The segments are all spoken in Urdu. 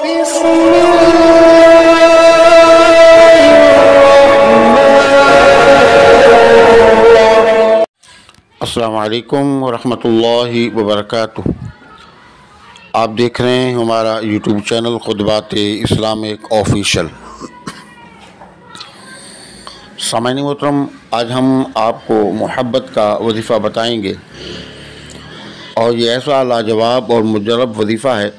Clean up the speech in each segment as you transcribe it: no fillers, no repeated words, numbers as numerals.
السلام علیکم ورحمۃ اللہ وبرکاتہ۔ آپ دیکھ رہے ہیں ہمارا یوٹیوب چینل خطبات اسلامک آفیشل۔ سامعین محترم، آج ہم آپ کو محبت کا وظیفہ بتائیں گے، اور یہ ایسا لاجواب اور مجرب وظیفہ ہے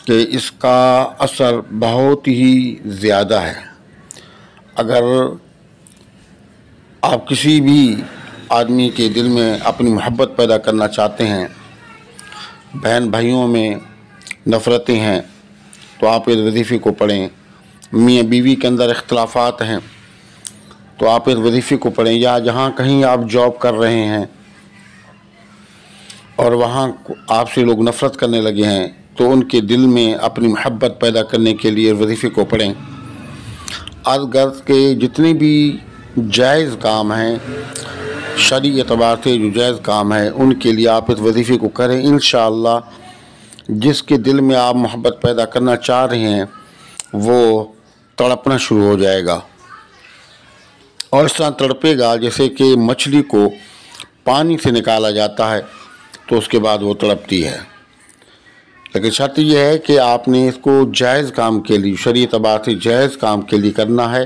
کہ اس کا اثر بہت ہی زیادہ ہے۔ اگر آپ کسی بھی آدمی کے دل میں اپنی محبت پیدا کرنا چاہتے ہیں، بہن بھائیوں میں نفرتیں ہیں، تو آپ اس وظیفے کو پڑھیں۔ میاں بیوی کے اندر اختلافات ہیں تو آپ اس وظیفے کو پڑھیں، یا جہاں کہیں آپ جاب کر رہے ہیں اور وہاں آپ سے لوگ نفرت کرنے لگے ہیں، تو ان کے دل میں اپنی محبت پیدا کرنے کے لیے وظیفے کو پڑھیں۔ غرض کے جتنے بھی جائز کام ہیں، شرعی اعتبار سے جو جائز کام ہے، ان کے لیے آپ اس وظیفے کو کریں۔ انشاءاللہ جس کے دل میں آپ محبت پیدا کرنا چاہ رہے ہیں وہ تڑپنا شروع ہو جائے گا، اور اس طرح تڑپے گا جیسے کہ مچھلی کو پانی سے نکالا جاتا ہے تو اس کے بعد وہ تڑپتی ہے۔ لیکن شرط یہ ہے کہ آپ نے اس کو جائز کام کے لیے، شرعی اعتبار سے جائز کام کے لیے کرنا ہے،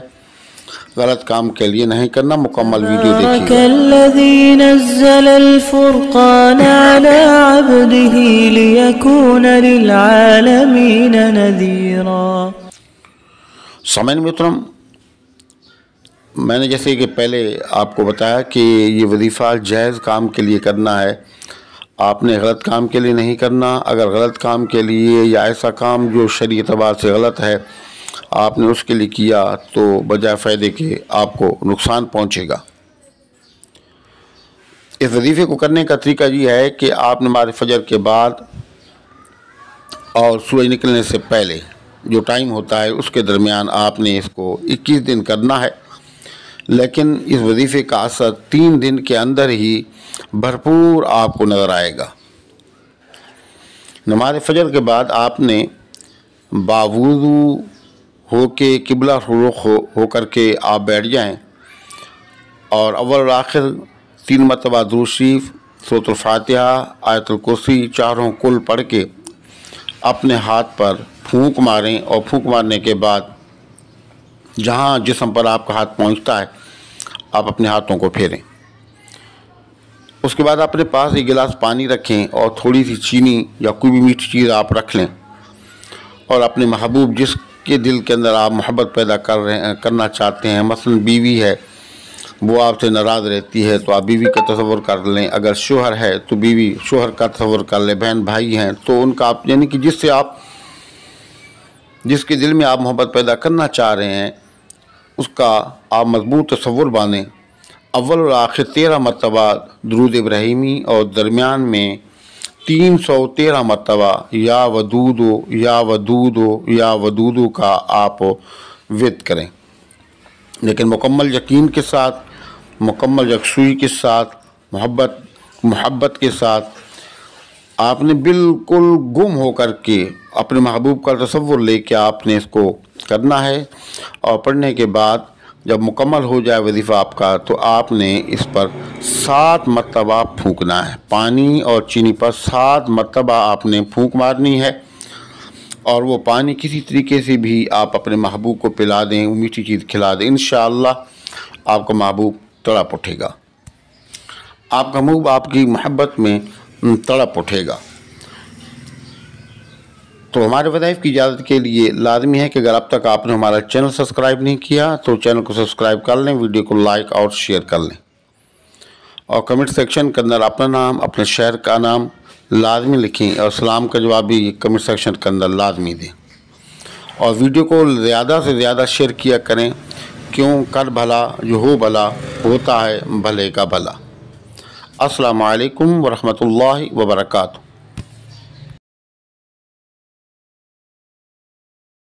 غلط کام کے لیے نہیں کرنا۔ مکمل ویڈیو دیکھیے۔ الذي نزل الفرقان على عبده ليكون للعالمين نذيرا۔ سامعین محترم، میں نے جیسے کہ پہلے آپ کو بتایا کہ یہ وظیفہ جائز کام کے لیے کرنا ہے، آپ نے غلط کام کے لیے نہیں کرنا۔ اگر غلط کام کے لیے یا ایسا کام جو شرعی اعتبار سے غلط ہے آپ نے اس کے لیے کیا تو بجائے فائدے کے آپ کو نقصان پہنچے گا۔ اس وظیفے کو کرنے کا طریقہ یہ ہے کہ آپ نماز فجر کے بعد اور سورج نکلنے سے پہلے جو ٹائم ہوتا ہے اس کے درمیان آپ نے اس کو 21 دن کرنا ہے، لیکن اس وظیفے کا اثر 3 دن کے اندر ہی بھرپور آپ کو نظر آئے گا۔ نماز فجر کے بعد آپ نے باوضو ہو کے قبلہ رخ ہو کر کے آپ بیٹھ جائیں، اور اول اور آخر 3 مرتبہ درود شریف، سورۃ الفاتحہ، آیت الکرسی چاروں کل پڑھ کے اپنے ہاتھ پر پھونک ماریں، اور پھونک مارنے کے بعد جہاں جسم پر آپ کا ہاتھ پہنچتا ہے آپ اپنے ہاتھوں کو پھیریں۔ اس کے بعد اپنے پاس ایک گلاس پانی رکھیں اور تھوڑی سی چینی یا کوئی بھی میٹھی چیز آپ رکھ لیں، اور اپنے محبوب جس کے دل کے اندر آپ محبت پیدا کرنا چاہتے ہیں، مثلا بیوی ہے وہ آپ سے ناراض رہتی ہے تو آپ بیوی کا تصور کر لیں، اگر شوہر ہے تو بیوی شوہر کا تصور کر لیں، بہن بھائی ہیں تو ان کا آپ، یعنی کہ جس کے دل میں آپ محبت پیدا کرنا چاہ رہے ہیں اس کا آپ مضبوط تصور باندھیں۔ اول اور آخر 13 مرتبہ درود ابراہیمی، اور درمیان میں 313 مرتبہ یا ودودو یا ودودو یا ودودو کا آپ ورد کریں، لیکن مکمل یقین کے ساتھ، مکمل یکسوئی کے ساتھ، محبت کے ساتھ۔ آپ نے بالکل گم ہو کر کے اپنے محبوب کا تصور لے کے آپ نے اس کو کرنا ہے، اور پڑھنے کے بعد جب مکمل ہو جائے وظیفہ آپ کا تو آپ نے اس پر 7 مرتبہ پھونکنا ہے، پانی اور چینی پر 7 مرتبہ آپ نے پھونک مارنی ہے، اور وہ پانی کسی طریقے سے بھی آپ اپنے محبوب کو پلا دیں، میٹھی چیز کھلا دیں، انشاءاللہ آپ کا محبوب تڑپ اٹھے گا، آپ کا محبوب آپ کی محبت میں تڑپ اٹھے گا۔ تو ہمارے وظائف کی اجازت کے لیے لازمی ہے کہ اگر اب تک آپ نے ہمارا چینل سبسکرائب نہیں کیا تو چینل کو سبسکرائب کر لیں، ویڈیو کو لائک اور شیئر کر لیں، اور کمنٹ سیکشن کے اندر اپنا نام، اپنے شہر کا نام لازمی لکھیں، اور سلام کا جواب بھی کمنٹ سیکشن کے اندر لازمی دیں، اور ویڈیو کو زیادہ سے زیادہ شیئر کیا کریں، کیوں کر بھلا جو ہو بھلا ہوتا ہے بھلے کا بھلا۔ السلام علیکم ورحمۃ اللہ وبرکاتہ۔